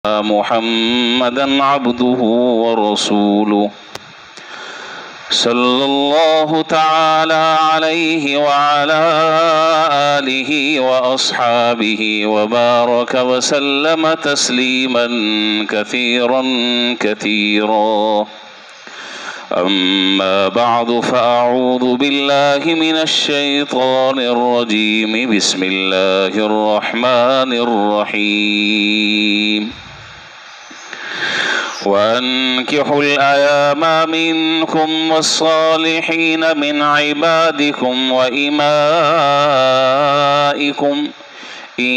محمدا عبده ورسوله صلى الله تعالى عليه وعلى آله وأصحابه وبارك وسلم تسليما كثيرا كثيرا. أما بعد فأعوذ بالله من الشيطان الرجيم. بسم الله الرحمن الرحيم. وأنكحوا الأيام منكم والصالحين من عبادكم وإمائكم إن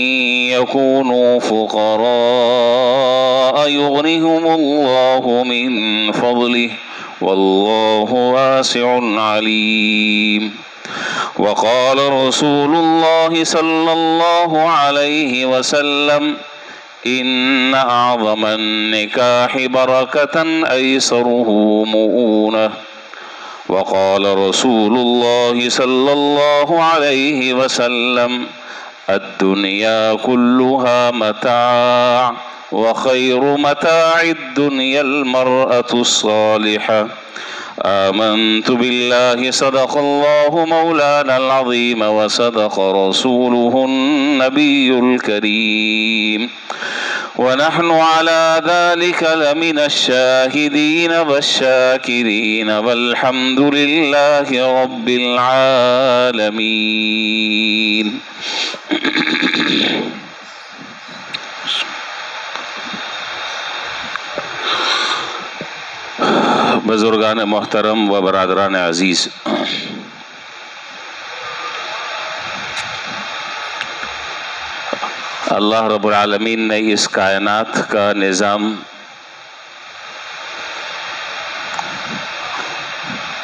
يكونوا فقراء يغنهم الله من فضله والله واسع عليم. وقال رسول الله صلى الله عليه وسلم إن أعظم النكاح بركة أيسره مؤونة. وقال رسول الله صلى الله عليه وسلم الدنيا كلها متاع وخير متاع الدنيا المرأة الصالحة. آمنت بالله صدق الله مولانا العظيم وصدق رسوله النبي الكريم ونحن على ذلك لمن الشاهدين والشاكرين والحمد لله رب العالمين. بزرگان محترم و برادران عزیز، اللہ رب العالمین نے اس کائنات کا نظام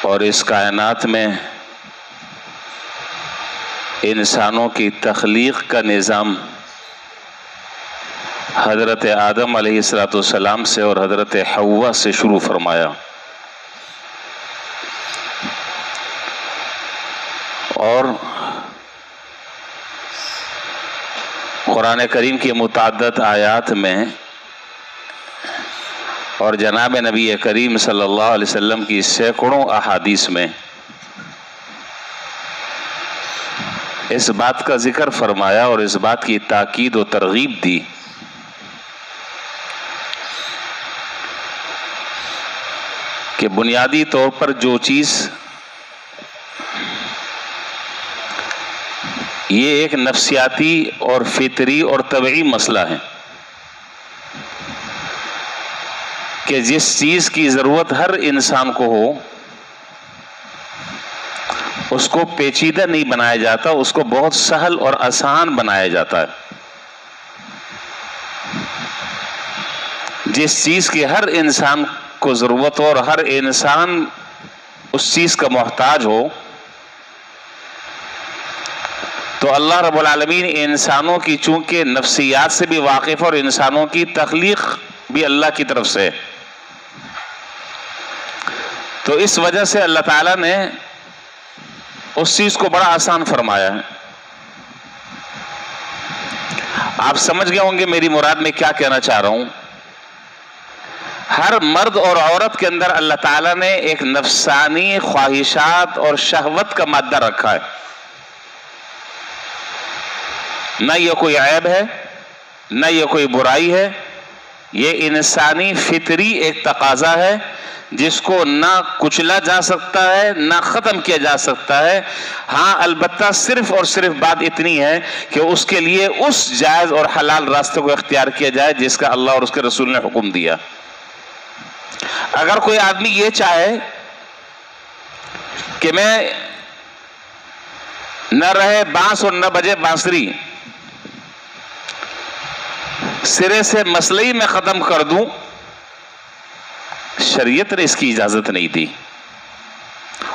اور اس کائنات میں انسانوں کی تخلیق کا نظام حضرت آدم علیہ السلام سے اور حضرت حوا سے شروع فرمایا، اور قرآن کریم کی متعدد آیات میں اور جناب نبی کریم صلی اللہ علیہ وسلم کی سینکڑوں احادیث میں اس بات کا ذکر فرمایا اور اس بات کی تاکید و ترغیب دی کہ بنیادی طور پر جو چیز یہ ایک نفسیاتی اور فطری اور طبعی مسئلہ ہے کہ جس چیز کی ضرورت ہر انسان کو ہو اس کو پیچیدہ نہیں بنایا جاتا، اس کو بہت سہل اور آسان بنایا جاتا ہے۔ جس چیز کی ہر انسان کو ضرورت ہو اور ہر انسان اس چیز کا محتاج ہو، تو اللہ رب العالمین انسانوں کی چونکہ نفسیات سے بھی واقف اور انسانوں کی تخلیق بھی اللہ کی طرف سے، تو اس وجہ سے اللہ تعالیٰ نے اس چیز کو بڑا آسان فرمایا ہے۔ آپ سمجھ گئے ہوں گے میری مراد میں کیا کہنا چاہ رہا ہوں۔ ہر مرد اور عورت کے اندر اللہ تعالیٰ نے ایک نفسانی خواہشات اور شہوت کا مادہ رکھا ہے، نہ یہ کوئی عیب ہے نہ یہ کوئی برائی ہے، یہ انسانی فطری ایک تقاضا ہے جس کو نہ کچلا جا سکتا ہے نہ ختم کیا جا سکتا ہے۔ ہاں البتہ صرف اور صرف بات اتنی ہے کہ اس کے لیے اس جائز اور حلال راستے کو اختیار کیا جائے جس کا اللہ اور اس کے رسول نے حکم دیا۔ اگر کوئی آدمی یہ چاہے کہ میں نہ رہے بانس اور نہ بجے بانسری، سرے سے مسئلہ ہی میں ختم کر دوں، شریعت نے اس کی اجازت نہیں دی،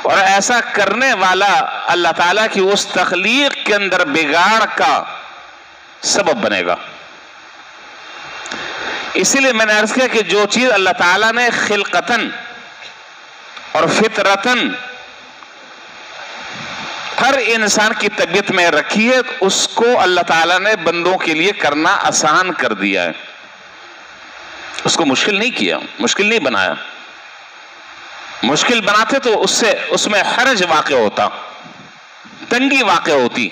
اور ایسا کرنے والا اللہ تعالیٰ کی اس تخلیق کے اندر بگاڑ کا سبب بنے گا۔ اسی لیے میں نے عرض کیا کہ جو چیز اللہ تعالیٰ نے خلقتاً اور فطرتاً ہر انسان کی طبیعت میں رکھی ہے، اس کو اللہ تعالیٰ نے بندوں کے لیے کرنا آسان کر دیا ہے۔ اس کو مشکل نہیں کیا، مشکل نہیں بنایا. مشکل بناتے تو اس میں حرج واقع ہوتا، تنگی واقع ہوتی.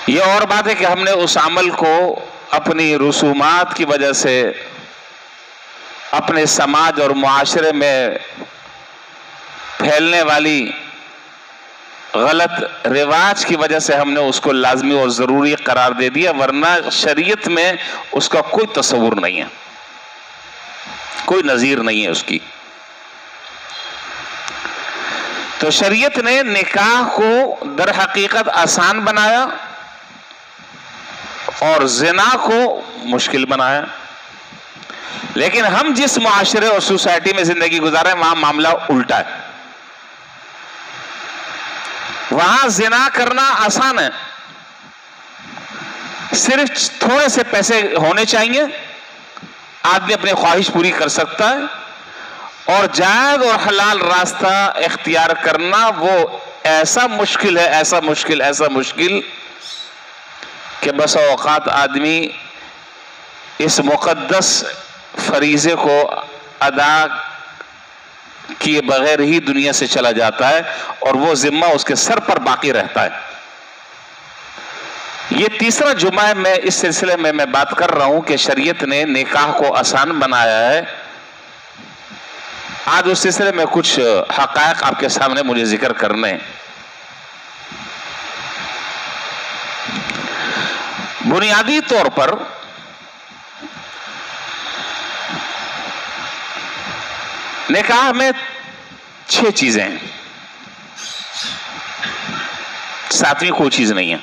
یہ اور بات ہے کہ ہم نے اس عمل کو اپنی رسومات کی وجہ سے، اپنے سماج اور معاشرے میں پھیلنے والی غلط رواج کی وجہ سے ہم نے اس کو لازمی اور ضروری قرار دے دیا، ورنہ شریعت میں اس کا کوئی تصور نہیں ہے، کوئی نظیر نہیں ہے اس کی. تو شریعت نے نکاح کو در حقیقت آسان بنایا اور زنا کو مشکل بنایا. لیکن ہم جس معاشرے اور سوسائٹی میں زندگی گزار رہے ہیں وہاں معاملہ الٹا ہے. وہاں زنا کرنا آسان ہے، صرف تھوڑے سے پیسے ہونے چاہیے، آدمی اپنی خواہش پوری کر سکتا ہے. اور جائز اور حلال راستہ اختیار کرنا وہ ایسا مشکل ہے، ایسا مشکل کہ بس اوقات آدمی اس مقدس فریضے کو ادا کیے بغیر ہی دنیا سے چلا جاتا ہے اور وہ ذمہ اس کے سر پر باقی رہتا ہے. یہ تیسرا جمعہ ہے میں اس سلسلے میں بات کر رہا ہوں کہ شریعت نے نکاح کو آسان بنایا ہے. آج اس سلسلے میں کچھ حقائق آپ کے سامنے مجھے ذکر کرنے. بنیادی طور پر نکاح میں 6 چیزیں ہیں، 7ویں کوئی چیز نہیں ہے.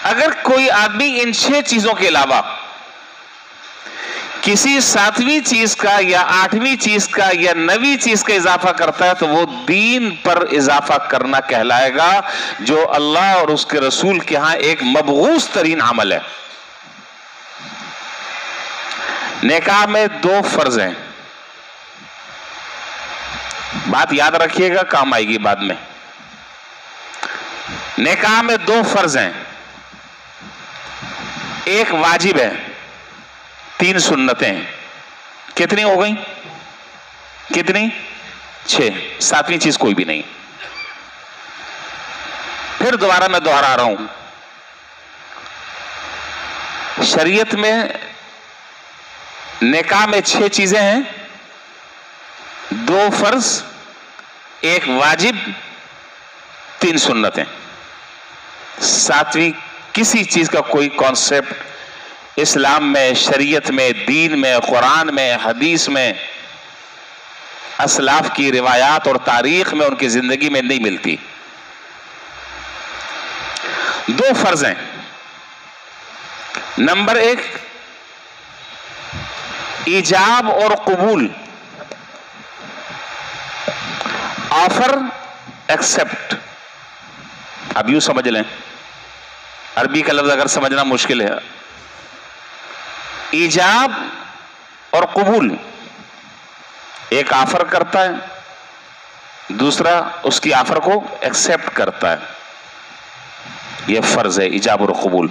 اگر کوئی آدمی ان 6 چیزوں کے علاوہ کسی 7ویں چیز کا یا 8ویں چیز کا یا 9ویں چیز کا اضافہ کرتا ہے تو وہ دین پر اضافہ کرنا کہلائے گا، جو اللہ اور اس کے رسول کے ہاں ایک مبغوض ترین عمل ہے. نکاح میں 2 فرض ہیں، بات یاد رکھیے گا، کام آئے گی بعد میں. نکاح میں 2 فرض ہیں، ایک واجب ہے، 3 سنتیں. کتنی ہو گئیں؟ کتنی؟ 6. 7ویں چیز کوئی بھی نہیں. پھر دوبارہ میں دوہرا رہا ہوں، شریعت میں نکاح میں 6 چیزیں ہیں، 2 فرض، ایک واجب، 3 سنتیں. 7ویں کسی چیز کا کوئی کانسیپٹ اسلام میں، شریعت میں، دین میں، قرآن میں، حدیث میں، اسلاف کی روایات اور تاریخ میں، ان کی زندگی میں نہیں ملتی. 2 فرض ہیں. نمبر 1 ایجاب اور قبول، آفر ایکسپٹ. اب یوں سمجھ لیں، عربی کا لفظ اگر سمجھنا مشکل ہے. ایجاب اور قبول، ایک آفر کرتا ہے، دوسرا اس کی آفر کو ایکسپٹ کرتا ہے. یہ فرض ہے، ایجاب اور قبول.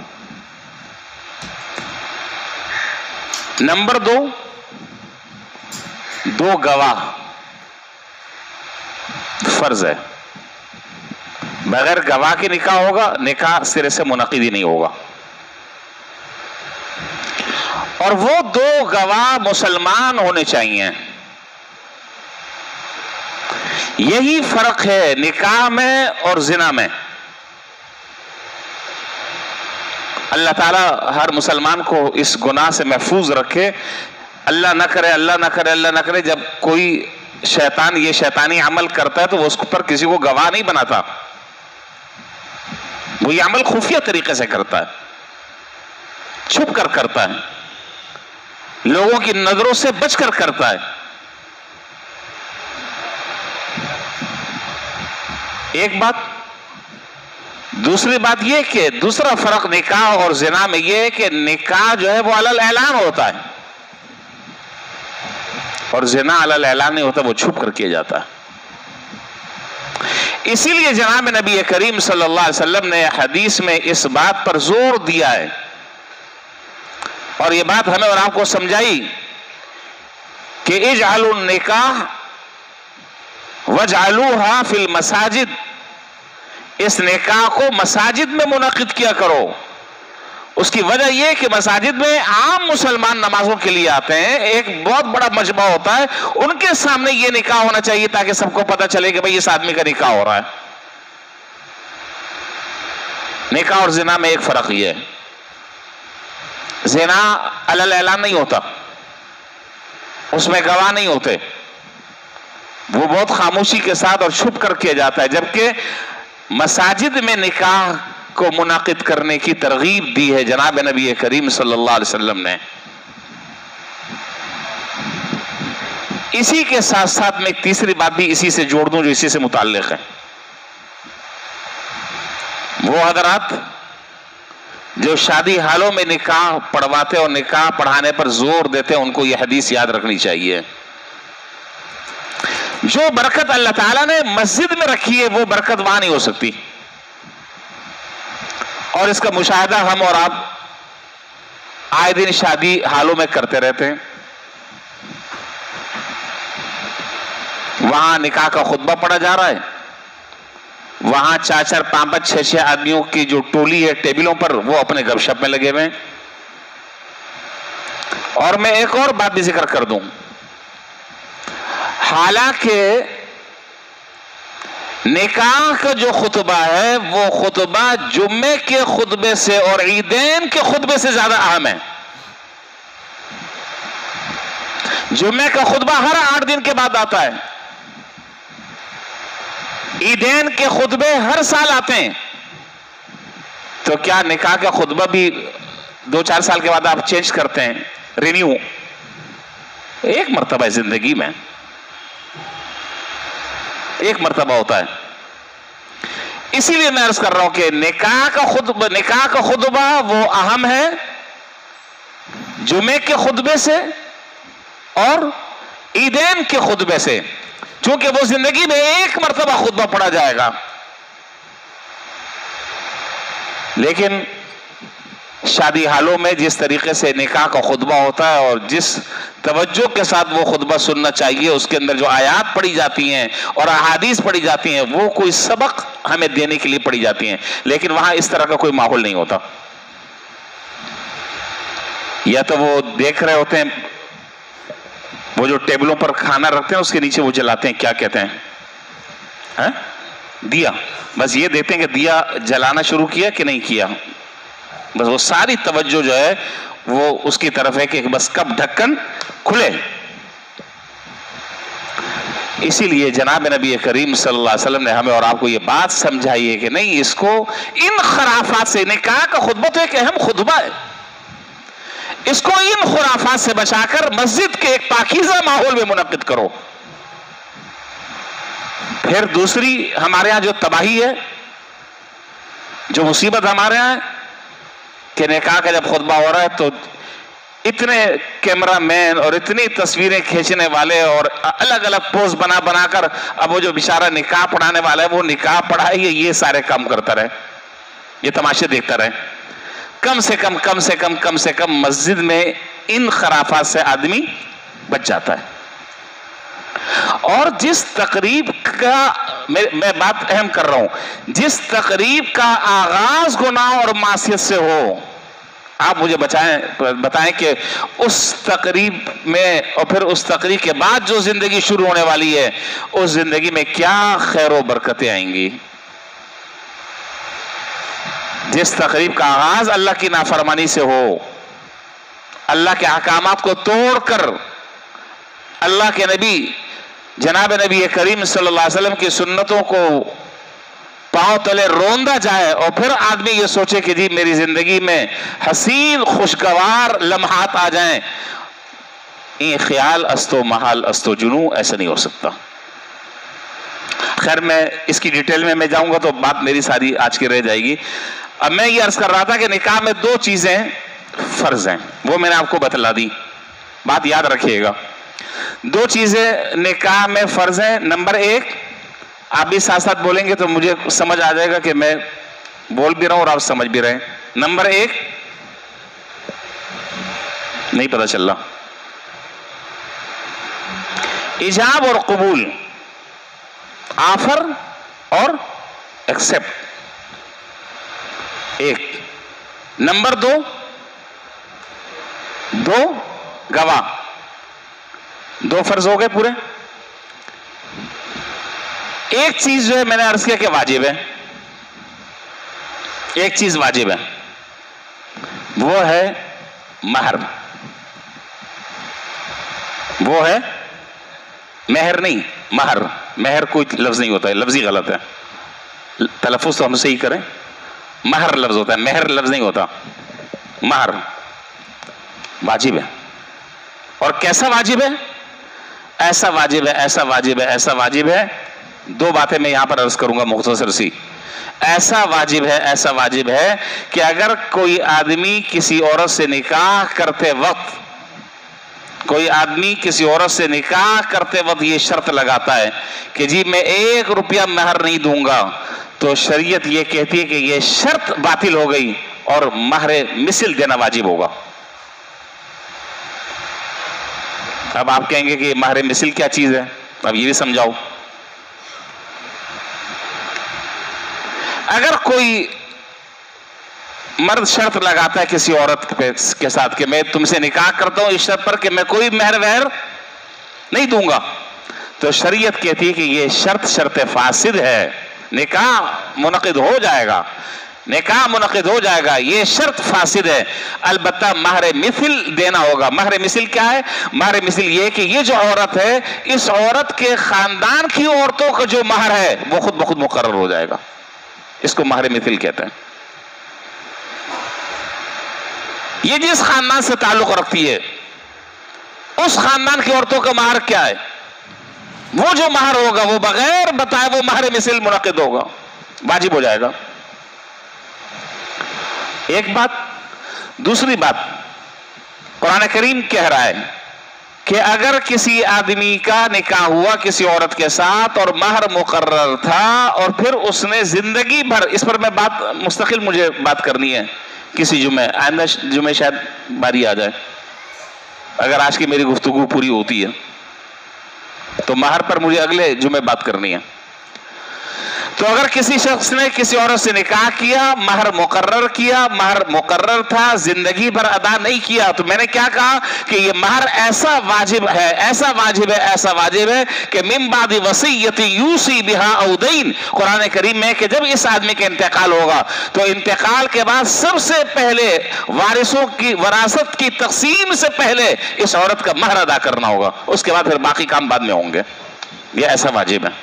نمبر 2 گواہ، فرض ہے. بغیر گواہ کے نکاح ہوگا، نکاح سرے سے منعقد ہی نہیں ہوگا. اور وہ 2 گواہ مسلمان ہونے چاہیے. یہی فرق ہے نکاح میں اور زنا میں. اللہ تعالیٰ ہر مسلمان کو اس گناہ سے محفوظ رکھے. اللہ نہ کرے، اللہ نہ کرے، اللہ نہ کرے، جب کوئی شیطان یہ شیطانی عمل کرتا ہے تو وہ اس پر کسی کو گواہ نہیں بناتا. وہ یہ عمل خفیہ طریقے سے کرتا ہے، چھپ کر کرتا ہے، لوگوں کی نظروں سے بچ کر کرتا ہے. ایک بات. دوسری بات یہ کہ دوسرا فرق نکاح اور زنا میں یہ ہے کہ نکاح جو ہے وہ علی الاعلان ہوتا ہے اور زنا علی الاعلان نہیں ہوتا، وہ چھپ کر کیا جاتا ہے. اسی لیے جناب نبی کریم صلی اللہ علیہ وسلم نے حدیث میں اس بات پر زور دیا ہے اور یہ بات ہمیں اور آپ کو سمجھائی کہ اجعلوا النکاح وجعلوها فی المساجد، اس نکاح کو مساجد میں منعقد کیا کرو۔ اس کی وجہ یہ کہ مساجد میں عام مسلمان نمازوں کے لیے آتے ہیں، ایک بہت بڑا مجمع ہوتا ہے، ان کے سامنے یہ نکاح ہونا چاہیے تاکہ سب کو پتہ چلے کہ بھئی اس آدمی کا نکاح ہو رہا ہے۔ نکاح اور زنا میں ایک فرق یہ ہے، زنا علل اعلان نہیں ہوتا، اس میں گواہ نہیں ہوتے، وہ بہت خاموشی کے ساتھ اور چھپ کر کیا جاتا ہے، جبکہ مساجد میں نکاح کو منعقد کرنے کی ترغیب دی ہے جناب نبی کریم صلی اللہ علیہ وسلم نے۔ اسی کے ساتھ ساتھ میں ایک تیسری بات بھی اسی سے جوڑ دوں جو اسی سے متعلق ہے۔ وہ حضرات جو شادی حالوں میں نکاح پڑھواتے اور نکاح پڑھانے پر زور دیتے ان کو یہ حدیث یاد رکھنی چاہیے۔ جو برکت اللہ تعالیٰ نے مسجد میں رکھی ہے وہ برکت وہاں نہیں ہو سکتی، اور اس کا مشاہدہ ہم اور آپ آئے دن شادی حالوں میں کرتے رہتے ہیں۔ وہاں نکاح کا خطبہ پڑھا جا رہا ہے، وہاں 4 5 6 آدمیوں کی جو ٹولی ہے ٹیبلوں پر وہ اپنے گپ شپ میں لگے ہوئے ہیں۔ اور میں ایک اور بات بھی ذکر کر دوں، حالانکہ نکاح کا جو خطبہ ہے وہ خطبہ جمعے کے خطبے سے اور عیدین کے خطبے سے زیادہ اہم ہے۔ جمعے کا خطبہ ہر 8 دن کے بعد آتا ہے، عیدین کے خطبے ہر سال آتے ہیں، تو کیا نکاح کا خطبہ بھی 2 4 سال کے بعد آپ چینج کرتے ہیں؟ رینیو ایک مرتبہ زندگی میں ایک مرتبہ ہوتا ہے۔ اسی لیے میں عرض کر رہا ہوں کہ نکاح کا خطبہ وہ اہم ہے جمعے کے خطبے سے اور عیدین کے خطبے سے، چونکہ وہ زندگی میں ایک مرتبہ خطبہ پڑھا جائے گا۔ لیکن شادی حالوں میں جس طریقے سے نکاح کا خطبہ ہوتا ہے اور جس توجہ کے ساتھ وہ خطبہ سننا چاہیے، اس کے اندر جو آیات پڑھی جاتی ہیں اور احادیث پڑھی جاتی ہیں وہ کوئی سبق ہمیں دینے کے لیے پڑھی جاتی ہیں، لیکن وہاں اس طرح کا کوئی ماحول نہیں ہوتا۔ یا تو وہ دیکھ رہے ہوتے ہیں، وہ جو ٹیبلوں پر کھانا رکھتے ہیں اس کے نیچے وہ جلاتے ہیں، کیا کہتے ہیں؟ دیا، بس یہ دیتے ہیں کہ دیا جلانا شروع کیا کہ نہیں کیا، بس وہ ساری توجہ جو ہے وہ اس کی طرف ہے کہ بس کب ڈھکن کھلے۔ اسی لیے جناب نبی کریم صلی اللہ علیہ وسلم نے ہمیں اور آپ کو یہ بات سمجھائی ہے کہ نہیں، اس کو ان خرافات سے، نکاح کا خطبہ تو ایک اہم خطبہ ہے، اس کو ان خرافات سے بچا کر مسجد کے ایک پاکیزہ ماحول میں منعقد کرو۔ پھر دوسری ہمارے ہاں جو تباہی ہے، جو مصیبت ہمارے ہاں ہے کہ نکاح کا جب خطبہ ہو رہا ہے تو اتنے کیمرہ مین اور اتنی تصویریں کھینچنے والے اور الگ الگ پوز بنا بنا کر اب وہ جو بیچارہ نکاح پڑھانے والا ہے وہ نکاح پڑھائے یہ سارے کام کرتا رہے، یہ تماشے دیکھتا رہے۔ کم سے کم مسجد میں ان خرافات سے آدمی بچ جاتا ہے۔ اور جس تقریب کا میں بات اہم کر رہا ہوں، جس تقریب کا آغاز گناہ اور معصیت سے ہو، آپ مجھے بتائیں کہ اس تقریب میں اور پھر اس تقریب کے بعد جو زندگی شروع ہونے والی ہے اس زندگی میں کیا خیر و برکتیں آئیں گی۔ جس تقریب کا آغاز اللہ کی نافرمانی سے ہو، اللہ کے احکامات کو توڑ کر اللہ کے نبی جناب نبی کریم صلی اللہ علیہ وسلم کی سنتوں کو پاؤں تلے روندا جائے اور پھر آدمی یہ سوچے کہ جی میری زندگی میں حسین خوشگوار لمحات آ جائیں، یہ خیال استو محال استو جنو، ایسا نہیں ہو سکتا۔ خیر میں اس کی ڈیٹیل میں جاؤں گا تو بات میری ساری آج کی رہ جائے گی۔ اب میں یہ عرض کر رہا تھا کہ نکاح میں 2 چیزیں فرض ہیں، وہ میں نے آپ کو بتلا دی، بات یاد رکھیے گا۔ 2 چیزیں نکاح میں فرض ہیں۔ نمبر 1، آپ بھی ساتھ ساتھ بولیں گے تو مجھے سمجھ آ جائے گا کہ میں بول بھی رہا ہوں اور آپ سمجھ بھی رہے ہیں۔ نمبر 1، نہیں پتہ چل رہا. ایجاب اور قبول، آفر اور ایکسپٹ. ایک. نمبر دو گواہ. دو فرض ہو گئے پورے. ایک چیز جو ہے میں نے عرض کیا کہ واجب ہے، ایک چیز واجب ہے، وہ ہے مہر. وہ ہے مہر نہیں، مہر. مہر کوئی لفظ نہیں ہوتا ہے، لفظی غلط ہے، تلفظ تو ہم صحیح کریں. مہر لفظ ہوتا ہے، مہر لفظ نہیں ہوتا. مہر واجب ہے. اور کیسا واجب ہے؟ ایسا واجب ہے، ایسا واجب ہے، ایسا واجب ہے. دو باتیں میں یہاں پر عرض کروں گا مختصر سی. ایسا واجب ہے، ایسا واجب ہے کہ اگر کوئی آدمی کسی عورت سے نکاح کرتے وقت، کوئی آدمی کسی عورت سے نکاح کرتے وقت یہ شرط لگاتا ہے کہ جی میں 1 روپیہ مہر نہیں دوں گا، تو شریعت یہ کہتی ہے کہ یہ شرط باطل ہو گئی اور مہر مثل دینا واجب ہوگا. اب آپ کہیں گے کہ مہر مثل کیا چیز ہے؟ اب یہ بھی سمجھاؤ. اگر کوئی مرد شرط لگاتا ہے کسی عورت کے ساتھ کہ میں تم سے نکاح کرتا ہوں اس شرط پر کہ میں کوئی مہر وہر نہیں دوں گا، تو شریعت کہتی ہے کہ یہ شرط فاسد ہے. نکاح منعقد ہو جائے گا، نکاح منعقد ہو جائے گا، یہ شرط فاسد ہے. البتہ مہر مثل دینا ہوگا. مہر مثل کیا ہے؟ مہر مثل یہ کہ یہ جو عورت ہے، اس عورت کے خاندان کی عورتوں کا جو مہر ہے وہ خود بخود مقرر ہو جائے گا. اس کو مہر مثل کہتے ہیں. یہ جس خاندان سے تعلق رکھتی ہے اس خاندان کی عورتوں کا مہر کیا ہے، وہ جو مہر ہوگا وہ بغیر بتائے وہ مہر مثل منعقد ہوگا، واجب ہو جائے گا. ایک بات. دوسری بات، قرآن کریم کہہ رہا ہے کہ اگر کسی آدمی کا نکاح ہوا کسی عورت کے ساتھ اور مہر مقرر تھا اور پھر اس نے زندگی بھر، اس پر میں بات مستقل مجھے بات کرنی ہے کسی جمعے، آئندہ جمعے شاید باری آ جائے اگر آج کی میری گفتگو پوری ہوتی ہے تو مہر پر مجھے اگلے جمعے بات کرنی ہے. تو اگر کسی شخص نے کسی عورت سے نکاح کیا، مہر مقرر کیا، مہر مقرر تھا، زندگی بھر ادا نہیں کیا، تو میں نے کیا کہا کہ یہ مہر ایسا واجب ہے، ایسا واجب ہے، ایسا واجب ہے کہ من بعد وصیۃ یوصی بہا او دین. قرآن کریم میں کہ جب اس آدمی کا انتقال ہوگا تو انتقال کے بعد سب سے پہلے وارثوں کی وراثت کی تقسیم سے پہلے اس عورت کا مہر ادا کرنا ہوگا، اس کے بعد پھر باقی کام بعد میں ہوں گے. یہ ایسا واجب ہے.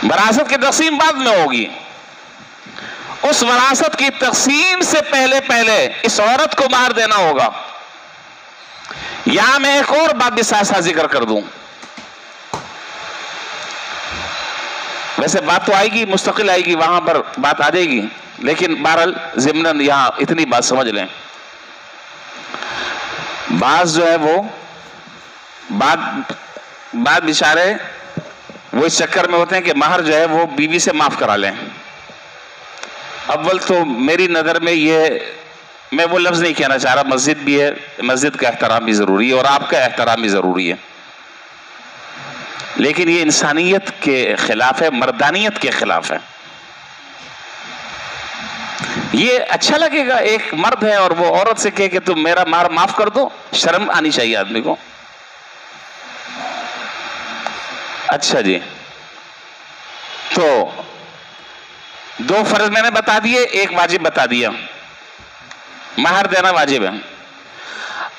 وراثت کی تقسیم بعد میں ہوگی، اس وراثت کی تقسیم سے پہلے اس عورت کو مہر دینا ہوگا. یہاں میں ایک اور بات بھی ساتھ ساتھ ذکر کر دوں. ویسے بات تو آئے گی، مستقل آئے گی، وہاں پر بات آ جائے گی، لیکن بہرحال ضمناً یہاں اتنی بات سمجھ لیں. بعض جو ہے وہ بات بیچارے وہ اس چکر میں ہوتے ہیں کہ مہر جو ہے وہ بیوی سے معاف کرا لیں. اول تو میری نظر میں یہ، میں وہ لفظ نہیں کہنا چاہ رہا، مسجد بھی ہے، مسجد کا احترام بھی ضروری ہے اور آپ کا احترام بھی ضروری ہے، لیکن یہ انسانیت کے خلاف ہے، مردانیت کے خلاف ہے. یہ اچھا لگے گا ایک مرد ہے اور وہ عورت سے کہے کہ تم میرا مہر معاف کر دو؟ شرم آنی چاہیے آدمی کو. اچھا جی، تو 2 فرض میں نے بتا دیے، ایک واجب بتا دیا. مہر دینا واجب ہے.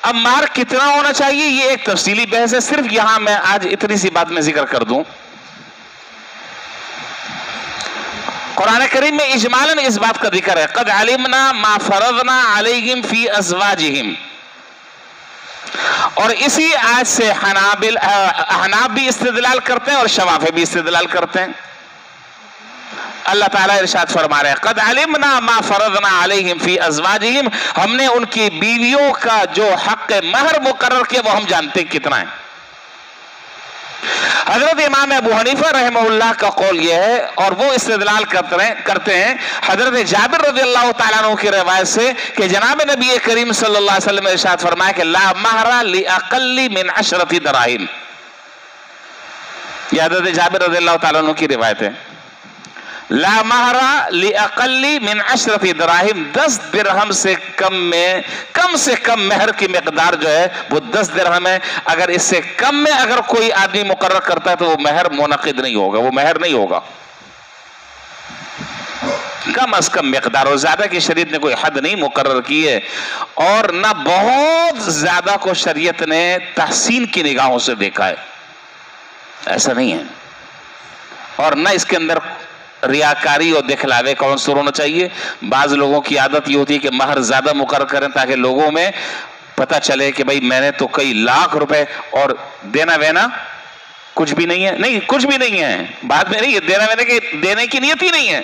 اب مہر کتنا ہونا چاہیے یہ ایک تفصیلی بحث ہے، صرف یہاں میں آج اتنی سی بات میں ذکر کر دوں. قرآن کریم میں اجمالاً اس بات کا ذکر ہے، قد علمنا ما فرضنا علیہم فی ازواجہم. اور اسی آیت سے احناف بھی استدلال کرتے ہیں اور شوافی بھی استدلال کرتے ہیں. اللہ تعالیٰ ارشاد فرما رہے ہیں قد علمنا ما فرضنا علیہم فی ازواجہم، ہم نے ان کی بیویوں کا جو حق مہر مقرر کیا وہ ہم جانتے ہیں کتنا ہے. حضرت امام ابو حنیفہ رحمہ کا قول یہ ہے، اور وہ استدلال کرتے ہیں حضرت جابر رضی اللہ تعالیٰ عنہ کی روایت سے کہ جناب نبی کریم صلی اللہ علیہ وسلم نے ارشاد فرمایا کہ لا مہر لأقل من 10 دراہم. یہ حضرت جابر رضی اللہ تعالیٰ عنہ کی روایت ہے. لا مہر لأقل من 10 دراہم، 10 درہم سے کم سے کم مہر کی مقدار جو ہے وہ 10 درہم ہے. اگر اس سے کم میں اگر کوئی آدمی مقرر کرتا ہے تو وہ مہر منعقد نہیں ہوگا، وہ مہر نہیں ہوگا. کم از کم مقدار، اور زیادہ کی شریعت نے کوئی حد نہیں مقرر کی ہے، اور نہ بہت زیادہ کو شریعت نے تحسین کی نگاہوں سے دیکھا ہے، ایسا نہیں ہے. اور نہ اس کے اندر ریاکاری اور دکھلاوے کا عنصر ہونا چاہیے. بعض لوگوں کی عادت یہ ہوتی ہے کہ مہر زیادہ مقرر کریں تاکہ لوگوں میں پتہ چلے کہ بھئی میں نے تو کئی لاکھ روپے، اور دینا وینا کچھ بھی نہیں ہے. نہیں، کچھ بھی نہیں ہے، بعد میں نہیں ہے، دینا وینا کے دینے کی نیت ہی نہیں ہے.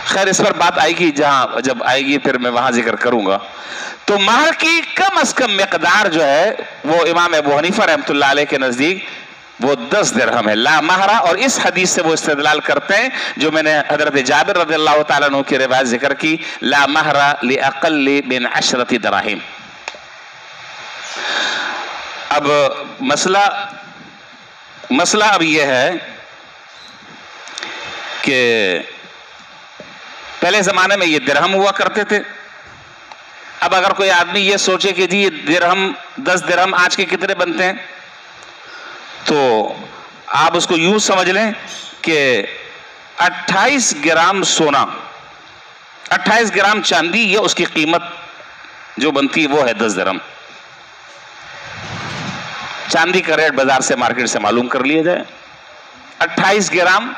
خیر اس پر بات آئے گی، جب آئے گی پھر میں وہاں ذکر کروں گا. تو مہر کی کم از کم مقدار جو ہے وہ امام ابو حنیفہ رحمۃ اللہ علیہ کے نزدیک وہ 10 درہم ہے، لا مہرہ. اور اس حدیث سے وہ استدلال کرتے ہیں جو میں نے حضرت جابر رضی اللہ تعالیٰ عنہ کی روایت ذکر کی، لا مہرہ لأقل من 10 دراہم. اب مسئلہ اب یہ ہے کہ پہلے زمانے میں یہ درہم ہوا کرتے تھے. اب اگر کوئی آدمی یہ سوچے کہ جی یہ درہم 10 درہم آج کے کتنے بنتے ہیں، تو آپ اس کو یوں سمجھ لیں کہ 28 گرام سونا، 28 گرام چاندی، یہ اس کی قیمت جو بنتی ہے وہ ہے 10 درہم. چاندی کا ریٹ بازار سے مارکیٹ سے معلوم کر لیا جائے. 28 گرام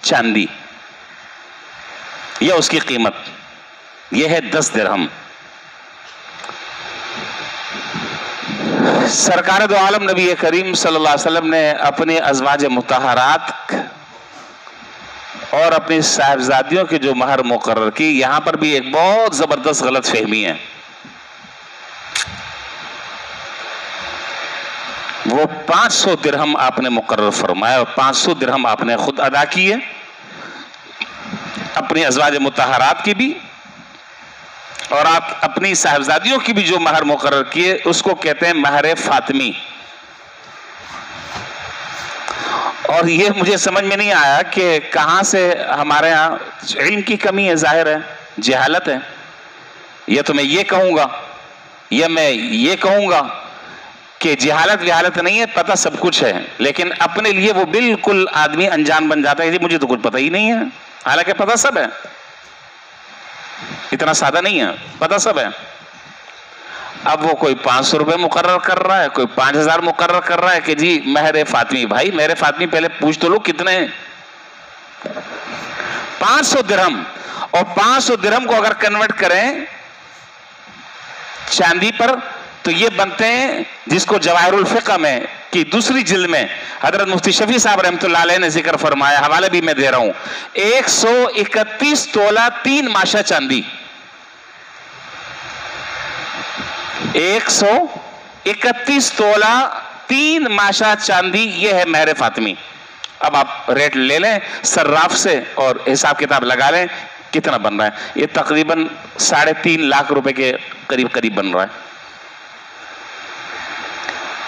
چاندی یہ اس کی قیمت، یہ ہے 10 درہم. سرکار دو عالم نبی کریم صلی اللہ علیہ وسلم نے اپنی ازواج مطہرات اور اپنی صاحبزادیوں کی جو مہر مقرر کی، یہاں پر بھی ایک بہت زبردست غلط فہمی ہے. وہ 500 درہم آپ نے مقرر فرمایا، اور 500 درہم آپ نے خود ادا کیے اپنی ازواج مطہرات کی بھی، اور آپ اپنی صاحبزادیوں کی بھی جو مہر مقرر کیے اس کو کہتے ہیں مہر فاطمی. اور یہ مجھے سمجھ میں نہیں آیا کہ کہاں سے ہمارے ہاں علم کی کمی ہے، ظاہر ہے جہالت ہے. یہ تو میں یہ کہوں گا کہ جہالت نہیں ہے، پتہ سب کچھ ہے، لیکن اپنے لیے وہ بالکل آدمی انجان بن جاتا ہے کہ مجھے تو کچھ پتہ ہی نہیں ہے، حالانکہ پتہ سب ہے. اتنا سادہ نہیں ہے، پتہ سب ہے. اب وہ کوئی 500 روپے مقرر کر رہا ہے، کوئی 5000 مقرر کر رہا ہے کہ جی مہر فاطمی. بھائی مہر فاطمی پہلے پوچھ تو لو کتنے ہیں. 500 درہم، اور 500 درہم کو اگر کنورٹ کریں چاندی پر تو یہ بنتے ہیں، جس کو جواہر الفقہ میں کی دوسری جلد میں حضرت مفتی شفیع صاحب رحمۃ اللہ علیہ نے ذکر فرمایا، حوالہ بھی میں دے رہا ہوں، 131 تولہ 3 ماشا چاندی. 131 تولہ 3 ماشا چاندی، یہ ہے مہر فاطمی. اب آپ ریٹ لے لیں صراف سے اور حساب کتاب لگا لیں کتنا بن رہا ہے. یہ تقریباً 3.5 لاکھ روپے کے قریب بن رہا ہے.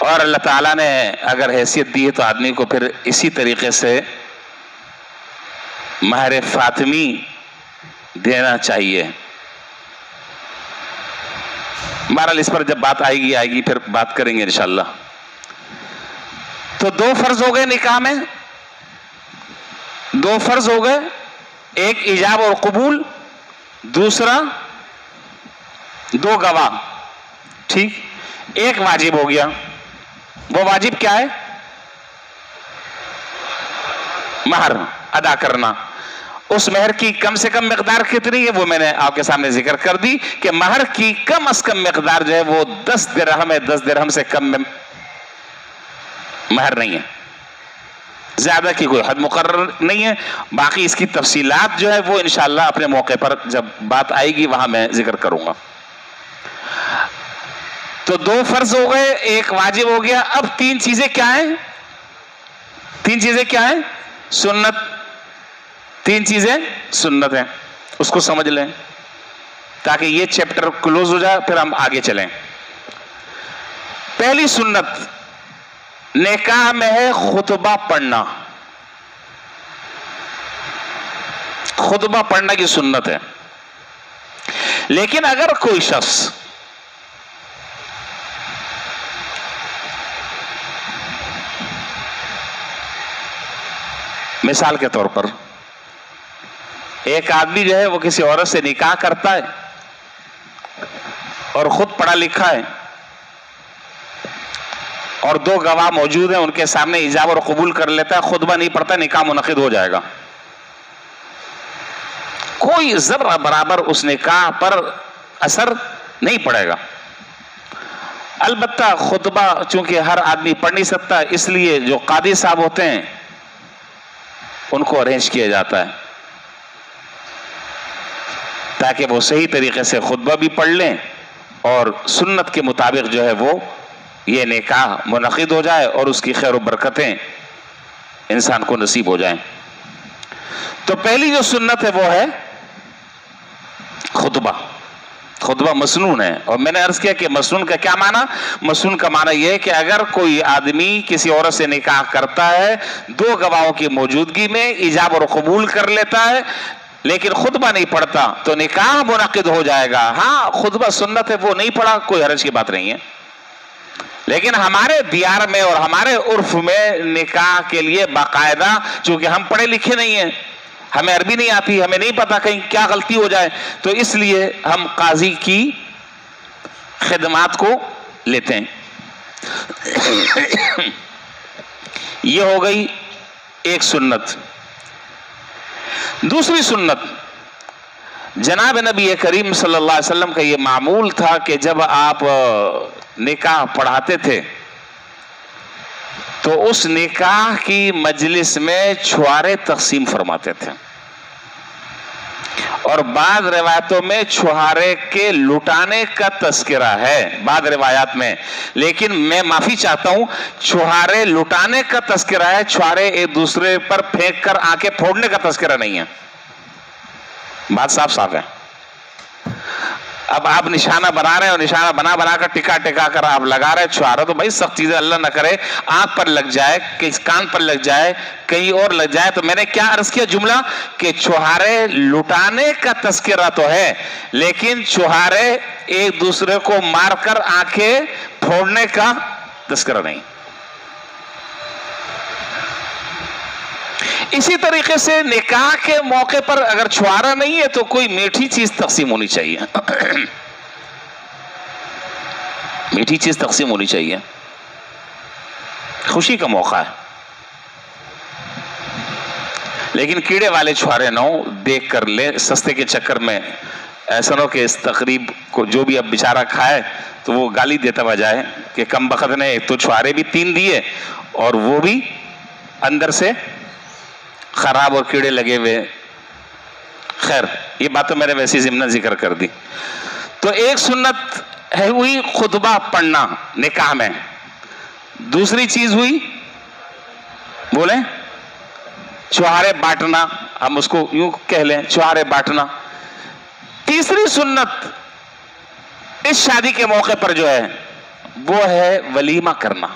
اور اللہ تعالیٰ نے اگر حیثیت دی ہے تو آدمی کو پھر اسی طریقے سے مہر فاطمی دینا چاہیے. بہرحال اس پر جب بات آئے گی پھر بات کریں گے انشاءاللہ. تو 2 فرض ہو گئے نکاح میں، 2 فرض ہو گئے، ایک ایجاب اور قبول، دوسرا 2 گواہ. ٹھیک، ایک واجب ہو گیا. وہ واجب کیا ہے؟ مہر ادا کرنا. اس مہر کی کم سے کم مقدار کتنی ہے وہ میں نے آپ کے سامنے ذکر کر دی کہ مہر کی کم از کم مقدار جو ہے وہ 10 درہم ہے. 10 درہم سے کم مہر نہیں ہے، زیادہ کی کوئی حد مقرر نہیں ہے. باقی اس کی تفصیلات جو ہے وہ انشاءاللہ اپنے موقع پر جب بات آئے گی وہاں میں ذکر کروں گا. تو 2 فرض ہو گئے، 1 واجب ہو گیا. اب 3 چیزیں کیا ہیں؟ 3 چیزیں کیا ہیں؟ سنت. 3 چیزیں سنت ہیں. اس کو سمجھ لیں تاکہ یہ چیپٹر کلوز ہو جائے، پھر ہم آگے چلیں. پہلی سنت نکاح میں ہے خطبہ پڑھنا. خطبہ پڑھنا کی سنت ہے. لیکن اگر کوئی شخص مثال کے طور پر ایک آدمی جو ہے وہ کسی عورت سے نکاح کرتا ہے اور خود پڑھا لکھا ہے اور 2 گواہ موجود ہیں، ان کے سامنے ایجاب اور قبول کر لیتا ہے، خطبہ نہیں پڑھتا، نکاح منعقد ہو جائے گا. کوئی ذرہ برابر اس نکاح پر اثر نہیں پڑے گا. البتہ خطبہ چونکہ ہر آدمی پڑھ نہیں سکتا، اس لیے جو قاضی صاحب ہوتے ہیں ان کو ارینج کیا جاتا ہے تاکہ وہ صحیح طریقے سے خطبہ بھی پڑھ لیں اور سنت کے مطابق جو ہے وہ یہ نکاح منعقد ہو جائے اور اس کی خیر و برکتیں انسان کو نصیب ہو جائیں. تو پہلی جو سنت ہے وہ ہے خطبہ. خطبہ مسنون ہے. اور میں نے عرض کیا کہ مسنون کا کیا معنی؟ مسنون کا معنی یہ ہے کہ اگر کوئی آدمی کسی عورت سے نکاح کرتا ہے، 2 گواہوں کی موجودگی میں ایجاب اور قبول کر لیتا ہے لیکن خطبہ نہیں پڑھتا تو نکاح منعقد ہو جائے گا. ہاں خطبہ سنت ہے، وہ نہیں پڑھا کوئی حرج کی بات نہیں ہے. لیکن ہمارے دیار میں اور ہمارے عرف میں نکاح کے لیے باقاعدہ، چونکہ ہم پڑھے لکھے نہیں ہیں، ہمیں عربی نہیں آتی، ہمیں نہیں پتا کہیں کیا غلطی ہو جائے، تو اس لیے ہم قاضی کی خدمات کو لیتے ہیں. یہ ہو گئی ایک سنت. دوسری سنت، جناب نبی کریم صلی اللہ علیہ وسلم کا یہ معمول تھا کہ جب آپ نکاح پڑھاتے تھے تو اس نکاح کی مجلس میں چھوارے تقسیم فرماتے تھے، اور بعض روایتوں میں چھوارے کے لٹانے کا تذکرہ ہے بعض روایات میں، لیکن میں معافی چاہتا ہوں، چھوارے لٹانے کا تذکرہ ہے، چھوارے ایک دوسرے پر پھینک کر آنکھیں پھوڑنے کا تذکرہ نہیں ہے. بات صاف صاف ہے. اب آپ نشانہ بنا رہے ہیں اور نشانہ بنا کر ٹکا کر آپ لگا رہے ہیں چھوارا، تو بھائی سخت چیزیں اللہ نہ کرے آنکھ پر لگ جائے، کان پر لگ جائے، کہیں اور لگ جائے. تو میں نے کیا عرض کیا جملہ کہ چھوارے لٹانے کا تذکرہ تو ہے لیکن چھوارے ایک دوسرے کو مار کر آنکھیں پھوڑنے کا تذکرہ نہیں. اسی طریقے سے نکاح کے موقع پر اگر چھوارا نہیں ہے تو کوئی میٹھی چیز تقسیم ہونی چاہیے. میٹھی چیز تقسیم ہونی چاہیے، خوشی کا موقع ہے. لیکن کیڑے والے چھوارے نہ ہو، دیکھ کر لے سستے کے چکر میں. ایسا نہ ہو کہ اس تقریب کو جو بھی اب بیچارہ کھائے تو وہ گالی دیتا ہوا جائے کہ کم بخت نے ایک تو چھوارے بھی 3 دیے اور وہ بھی اندر سے خراب اور کیڑے لگے ہوئے. خیر یہ بات تو میں نے ویسے ضمن ذکر کر دی. تو ایک سنت ہے ہوئی خطبہ پڑھنا نکاح میں. دوسری چیز ہوئی بولیں چھوارے بانٹنا، ہم اس کو یوں کہہ لیں چھوارے بانٹنا. تیسری سنت اس شادی کے موقع پر جو ہے وہ ہے ولیمہ کرنا.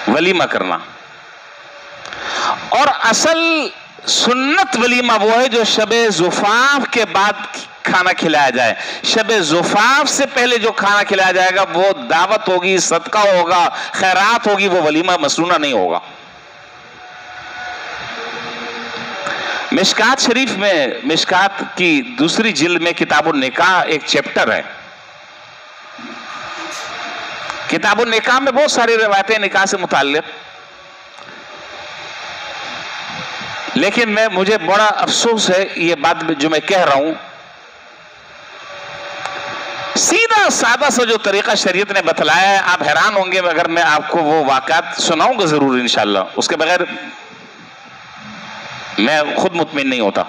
ولیمہ کرنا. اور اصل سنت ولیمہ وہ ہے جو شب زفاف کے بعد کھانا کھلایا جائے. شب زفاف سے پہلے جو کھانا کھلایا جائے گا وہ دعوت ہوگی، صدقہ ہوگا، خیرات ہوگی، وہ ولیمہ مسنونہ نہیں ہوگا. مشکات شریف میں، مشکات کی دوسری جلد میں کتاب النکاح ایک چیپٹر ہے. کتاب النکاح میں بہت ساری روایتیں نکاح سے متعلق، لیکن مجھے بڑا افسوس ہے یہ بات جو میں کہہ رہا ہوں. سیدھا سادہ سا جو طریقہ شریعت نے بتلایا ہے، آپ حیران ہوں گے اگر میں آپ کو وہ واقعات سناؤں گا ضرور انشاءاللہ، اس کے بغیر میں خود مطمئن نہیں ہوتا.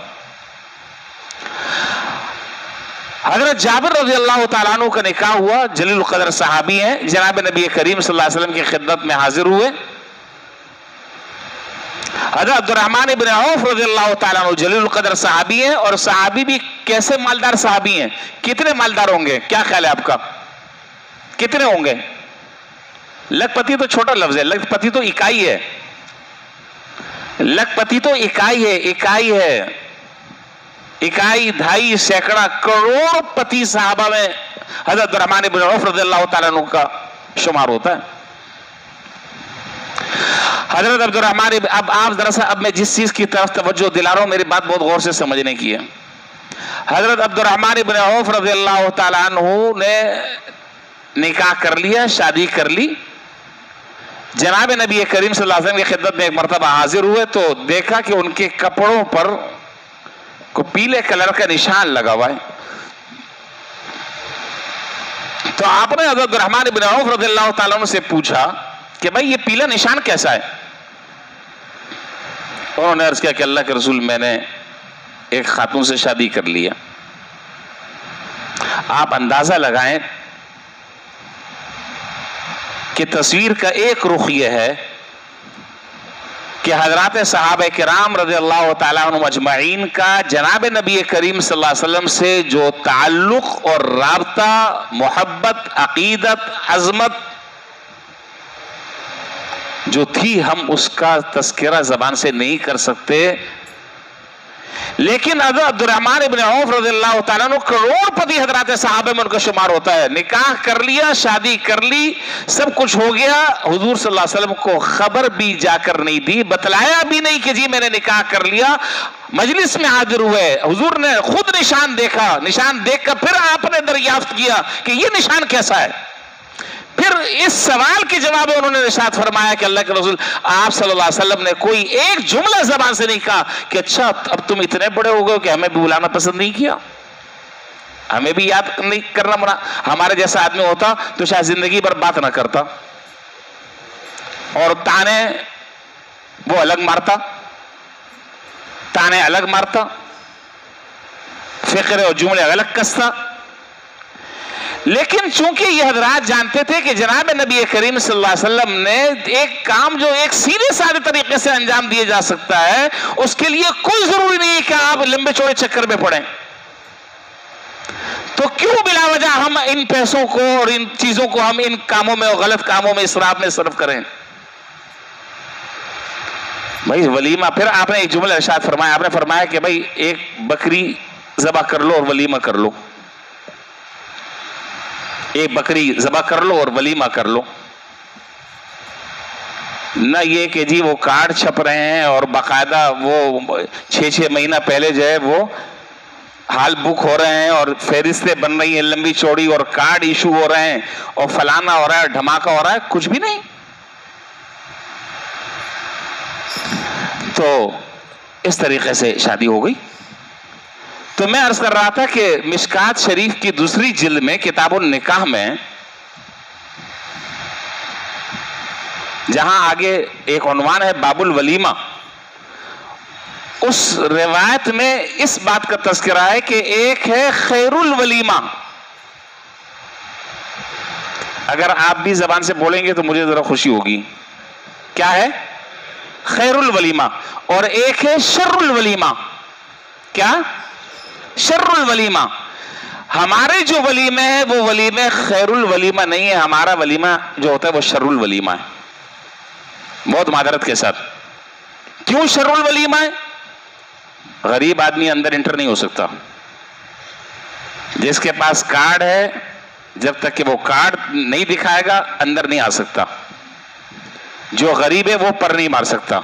حضرت جابر رضی اللہ تعالیٰ عنہ کا نکاح ہوا، جلیل القدر صحابی ہیں، جناب نبی کریم صلی اللہ علیہ وسلم کی خدمت میں حاضر ہوئے۔ حضرت عبد الرحمن بن عوف رضی اللہ تعالیٰ عنہ جلیل القدر صحابی ہیں، اور صحابی بھی کیسے مالدار صحابی ہیں؟ کتنے مالدار ہوں گے؟ کیا خیال ہے آپ کا؟ کتنے ہوں گے؟ لکھ پتی تو چھوٹا لفظ ہے، لکھ پتی تو اکائی ہے، لکھ پتی تو اکائی ہے، اکائی دھائی سینکڑا کروڑ پتی صحابہ میں حضرت عبد الرحمن بن عوف رضی اللہ تعالیٰ عنہ کا شمار ہوتا ہے۔ حضرت عبد الرحمن، اب آپ دراصل اب میں جس چیز کی طرف توجہ دلا رہا ہوں میری بات بہت غور سے سمجھنے کی ہے۔ حضرت عبد الرحمن بن عوف رضی اللہ تعالیٰ عنہ نے نکاح کر لیا، شادی کر لی، جناب نبی کریم صلی اللہ علیہ وسلم کی خدمت میں ایک مرتبہ حاضر ہوئے تو دیکھا کہ ان کے کپڑوں پر کو پیلے کلر کا نشان لگا ہوا ہے۔ تو آپ نے حضرت الرحمن بن عوف رضی اللہ تعالیٰ عنہ سے پوچھا کہ بھائی یہ پیلا نشان کیسا ہے؟ انہوں نے عرض کیا کہ اللہ کے رسول میں نے ایک خاتون سے شادی کر لیا۔ آپ اندازہ لگائیں کہ تصویر کا ایک رخ یہ ہے کہ حضرات صحابہ کرام رضی اللہ تعالیٰ عنہ اجمعین کا جناب نبی کریم صلی اللہ علیہ وسلم سے جو تعلق اور رابطہ، محبت، عقیدت، عظمت جو تھی، ہم اس کا تذکرہ زبان سے نہیں کر سکتے، لیکن حضرت عبد الرحمن بن عوف رضی اللہ تعالیٰ عنہ کروڑ پتی حضرات صحابہ میں ان کا شمار ہوتا ہے۔ نکاح کر لیا، شادی کر لی، سب کچھ ہو گیا، حضور صلی اللہ علیہ وسلم کو خبر بھی جا کر نہیں دی، بتلایا بھی نہیں کہ جی میں نے نکاح کر لیا۔ مجلس میں حاضر ہوئے، حضور نے خود نشان دیکھا، نشان دیکھ کر پھر آپ نے دریافت کیا کہ یہ نشان کیسا ہے۔ پھر اس سوال کے جواب میں انہوں نے ارشاد فرمایا کہ اللہ کے رسول آپ صلی اللہ علیہ وسلم نے کوئی ایک جملہ زبان سے نہیں کہا کہ اچھا اب تم اتنے بڑے ہو گئے کہ ہمیں بھی بلانا پسند نہیں کیا، ہمیں بھی یاد نہیں کرنا منا۔ ہمارے جیسا آدمی ہوتا تو شاید زندگی بھر بات نہ کرتا، اور تانے وہ الگ مارتا، تانے الگ مارتا، فقرے اور جملے الگ کستا۔ لیکن چونکہ یہ حضرات جانتے تھے کہ جناب نبی کریم صلی اللہ علیہ وسلم نے ایک کام جو ایک سیدھے سادے طریقے سے انجام دیا جا سکتا ہے، اس کے لیے کوئی ضروری نہیں کہ آپ لمبے چوڑے چکر میں پڑیں، تو کیوں بلا وجہ ہم ان پیسوں کو اور ان چیزوں کو ہم ان کاموں میں اور غلط کاموں میں اسراف میں صرف کریں؟ بھائی ولیمہ، پھر آپ نے ایک جملہ ارشاد فرمایا، آپ نے فرمایا کہ بھائی ایک بکری ذبح کر لو اور ولیمہ کر لو، ایک بکری ذبح کر لو اور ولیمہ کر لو، نہ یہ کہ جی وہ کارڈ چھپ رہے ہیں اور باقاعدہ وہ 6 مہینہ پہلے جو ہے وہ حال بک ہو رہے ہیں اور فہرستیں بن رہی ہیں لمبی چوڑی اور کارڈ ایشو ہو رہے ہیں اور فلانا ہو رہا ہے، دھماکہ ہو رہا ہے، کچھ بھی نہیں۔ تو اس طریقے سے شادی ہو گئی۔ تو میں عرض کر رہا تھا کہ مشکات شریف کی دوسری جلد میں کتاب النکاح میں جہاں آگے ایک عنوان ہے باب الولیمہ، اس روایت میں اس بات کا تذکرہ ہے کہ ایک ہے خیر الولیمہ، اگر آپ بھی زبان سے بولیں گے تو مجھے ذرا خوشی ہوگی، کیا ہے؟ خیر الولیمہ، اور ایک ہے شر الولیمہ۔ کیا؟ شر الولیمہ۔ ہمارے جو ولیمہ ہے وہ ولیمہ خیر الولیمہ نہیں ہے، ہمارا ولیمہ جو ہوتا ہے وہ شر الولیمہ ہے، بہت معذرت کے ساتھ۔ کیوں شر الولیمہ ہے؟ غریب آدمی اندر انٹر نہیں ہو سکتا، جس کے پاس کارڈ ہے جب تک کہ وہ کارڈ نہیں دکھائے گا اندر نہیں آ سکتا، جو غریب ہے وہ پر نہیں مار سکتا،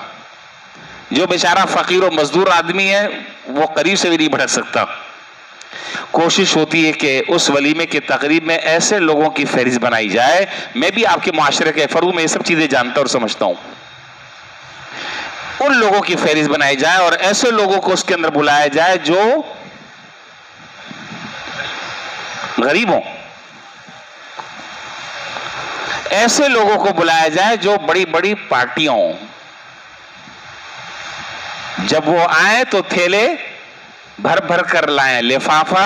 جو بیچارہ فقیر و مزدور آدمی ہے وہ قریب سے بھی نہیں بھٹک سکتا۔ کوشش ہوتی ہے کہ اس ولیمے کی تقریب میں ایسے لوگوں کی فہرست بنائی جائے، میں بھی آپ کے معاشرے کے فرو میں یہ سب چیزیں جانتا اور سمجھتا ہوں، ان لوگوں کی فہرست بنائی جائے اور ایسے لوگوں کو اس کے اندر بلایا جائے جو غریب ہوں، ایسے لوگوں کو بلایا جائے جو بڑی بڑی پارٹیاں ہوں، جب وہ آئیں تو تھیلے بھر بھر کر لائیں، لفافہ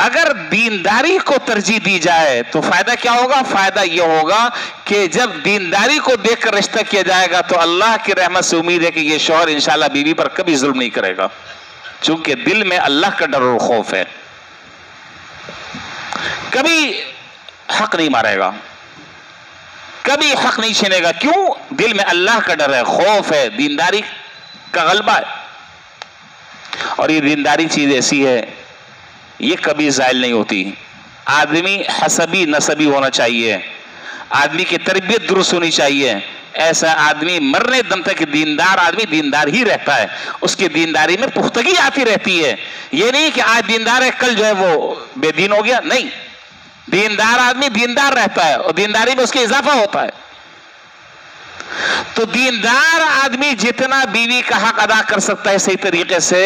اگر دینداری کو ترجیح دی جائے تو فائدہ کیا ہوگا؟ فائدہ یہ ہوگا کہ جب دینداری کو دیکھ کر رشتہ کیا جائے گا تو اللہ کی رحمت سے امید ہے کہ یہ شوہر انشاءاللہ بیوی پر کبھی ظلم نہیں کرے گا، چونکہ دل میں اللہ کا ڈر اور خوف ہے، کبھی حق نہیں مارے گا، کبھی حق نہیں چھینے گا. کیوں؟ دل میں اللہ کا ڈر ہے، خوف ہے، دینداری کا غلبہ ہے. اور یہ دینداری چیز ایسی ہے یہ کبھی زائل نہیں ہوتی. آدمی حسبی نسبی ہونا چاہیے، آدمی کی تربیت درست ہونی چاہیے. ایسا آدمی مرنے دم تک دیندار آدمی دیندار ہی رہتا ہے، اس کی دینداری میں پختگی آتی رہتی ہے. یہ نہیں کہ آج دیندار ہے کل جو ہے وہ بے دین ہو گیا، نہیں، دیندار آدمی دیندار رہتا ہے اور دینداری میں اس کی اضافہ ہوتا ہے. تو دیندار آدمی جتنا بیوی کا حق ادا کر سکتا ہے صحیح طریقے سے،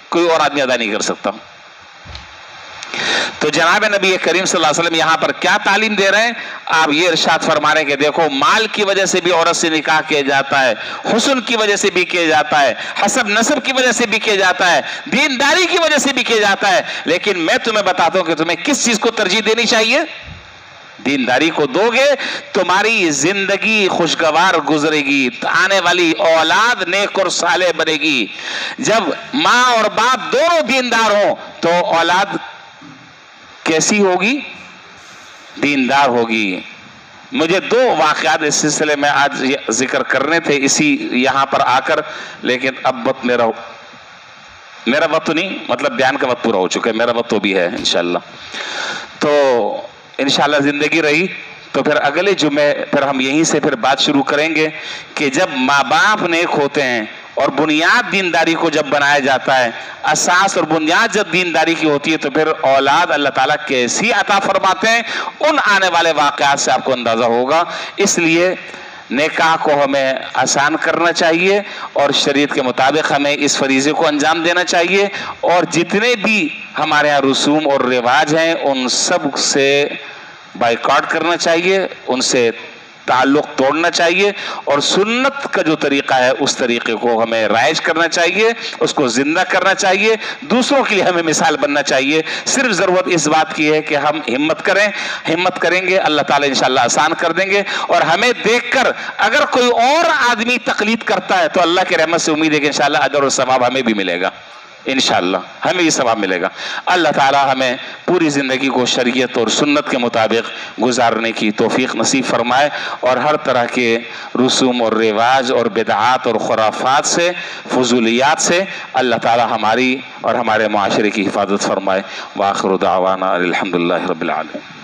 کوئی اور آدمی ادا نہیں کر سکتا. تو جناب نبی کریم صلی اللہ علیہ وسلم یہاں پر کیا تعلیم دے رہے ہیں؟ آپ یہ ارشاد فرما رہے ہیں کہ دیکھو، مال کی وجہ سے بھی عورت سے نکاح کیا جاتا ہے، حسن کی وجہ سے بھی کیا جاتا ہے، حسب نسب کی وجہ سے بھی کیا جاتا ہے، دینداری کی وجہ سے بھی کیا جاتا ہے. لیکن میں تمہیں بتاتا ہوں کہ تمہیں کس چیز کو ترجیح دینی چاہیے؟ دینداری کو دو گے تمہاری زندگی خوشگوار گزرے گی، آنے والی اولاد نیک اور صالح بنے گی. جب ماں اور باپ دونوں دیندار ہوں تو اولاد کیسی ہوگی؟ دیندار ہوگی. مجھے 2 واقعات اس سلسلے میں آج ذکر کرنے تھے اسی یہاں پر آ کر، لیکن اب وقت میرا وقت تو نہیں، مطلب بیان کا وقت پورا ہو چکا ہے، میرا وقت تو بھی ہے انشاءاللہ. تو انشاءاللہ زندگی رہی تو پھر اگلے جمعے پھر ہم یہیں سے پھر بات شروع کریں گے کہ جب ماں باپ نیک ہوتے ہیں اور بنیاد دینداری کو جب بنایا جاتا ہے، اساس اور بنیاد جب دینداری کی ہوتی ہے تو پھر اولاد اللہ تعالیٰ کیسی عطا فرماتے ہیں، ان آنے والے واقعات سے آپ کو اندازہ ہوگا. اس لیے نکاح کو ہمیں آسان کرنا چاہیے اور شریعت کے مطابق ہمیں اس فریضے کو انجام دینا چاہیے، اور جتنے بھی ہمارے یہاں رسوم اور رواج ہیں ان سب سے بائیکاٹ کرنا چاہیے، ان سے تعلق توڑنا چاہیے، اور سنت کا جو طریقہ ہے اس طریقے کو ہمیں رائج کرنا چاہیے، اس کو زندہ کرنا چاہیے، دوسروں کے لیے ہمیں مثال بننا چاہیے. صرف ضرورت اس بات کی ہے کہ ہم ہمت کریں گے، اللہ تعالیٰ انشاءاللہ آسان کر دیں گے. اور ہمیں دیکھ کر اگر کوئی اور آدمی تقلید کرتا ہے تو اللہ کی رحمت سے امید ہے کہ انشاءاللہ اجر و ثواب ہمیں بھی ملے گا، انشاءاللہ ہمیں یہ ثواب ملے گا. اللہ تعالیٰ ہمیں پوری زندگی کو شریعت اور سنت کے مطابق گزارنے کی توفیق نصیب فرمائے، اور ہر طرح کے رسوم اور رواج اور بدعات اور خرافات سے، فضولیات سے اللہ تعالیٰ ہماری اور ہمارے معاشرے کی حفاظت فرمائے. وآخر دعوانا الحمدللہ رب العالمین.